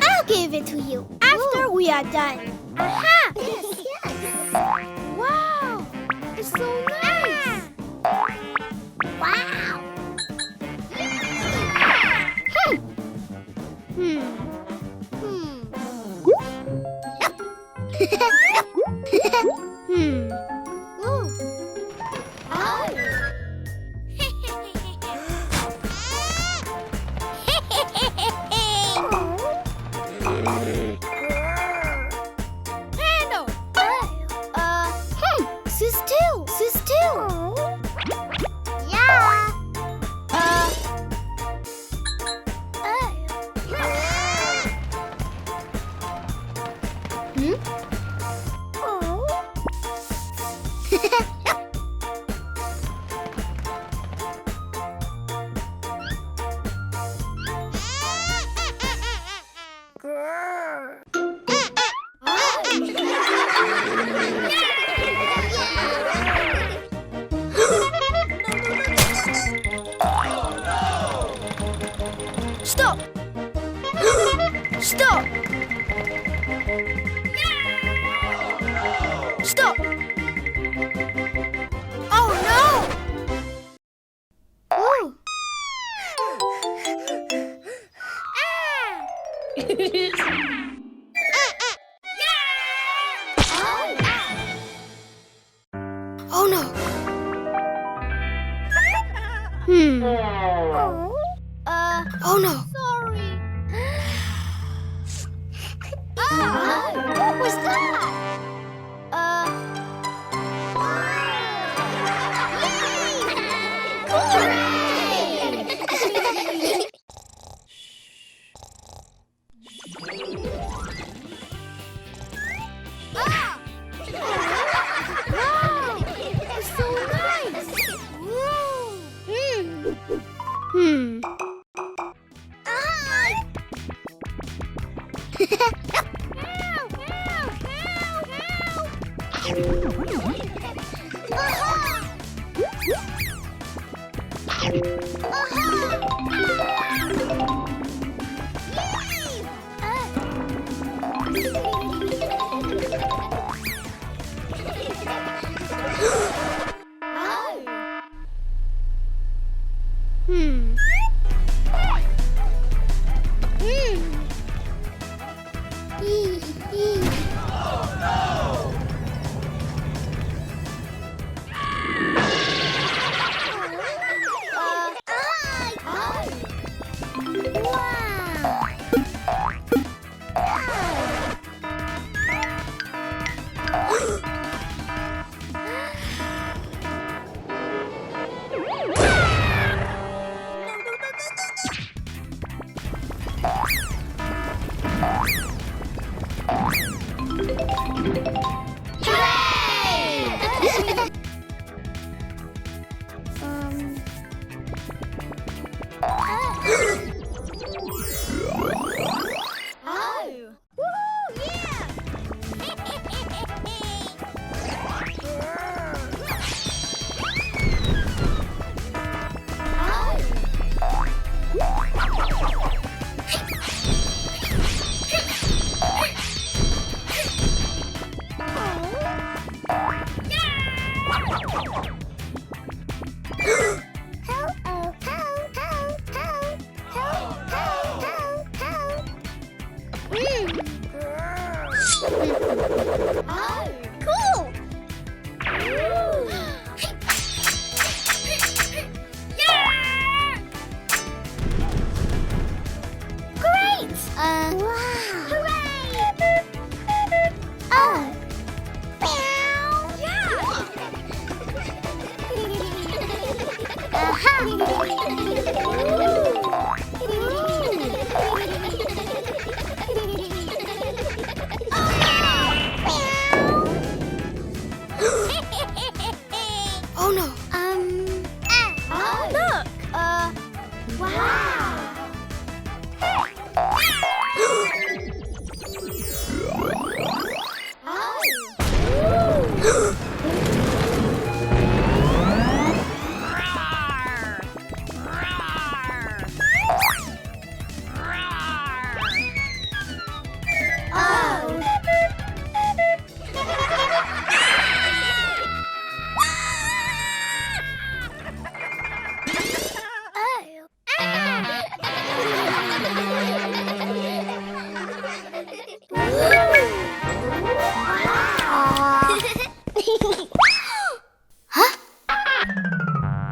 I'll give it to you after we are done. Aha! Yes, yes. Wow! It's so nice! Wow. Sit still! Sit still! Yeah. Stop! Stop! Stop! Oh no! Ooh. Oh no! Oh no! Sorry. What was that? Wow! It's so nice!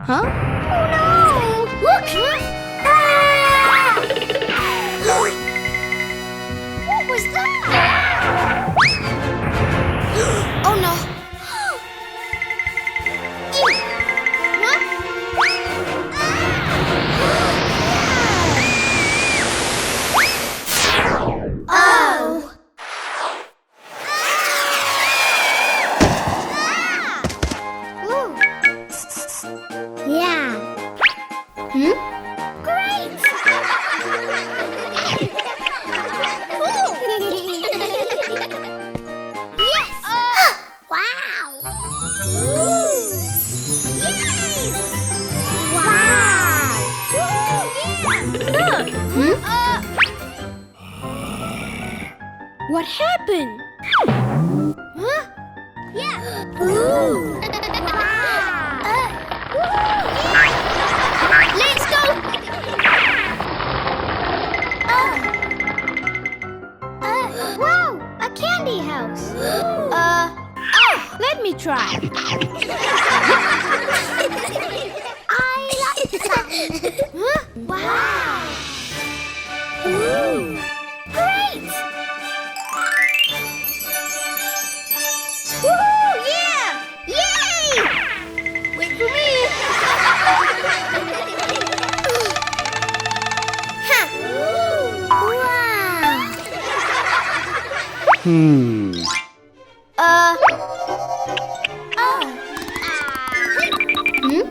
Huh? Oh no! Look! Ah! What was that? Oh no! Ew. Huh? Oh! Yeah. Hmm? Great! Yes! Wow. Yay! Wow! Look! What happened? Huh? Yeah! Ooh! Let's go! Wow, a candy house. Let me try. I like that. Huh? Wow! Ooh! Great! Woo! Yeah! Yay! Wait for me! Huh. Wow. Hmm. Hmm?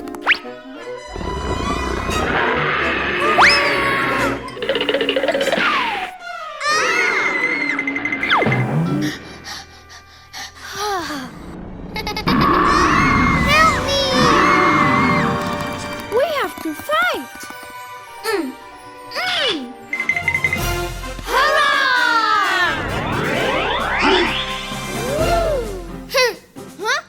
Help me! We have to fight. Hurrah! Hmm. Huh?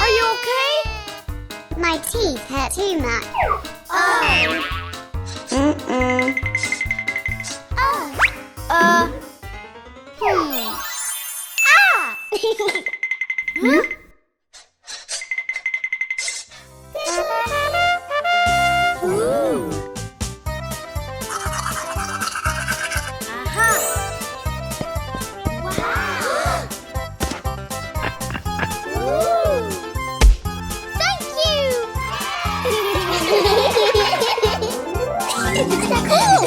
Are you okay? My teeth hurt too much. Huh? Ooh. Aha. Wow. Ooh. Thank you. Cool.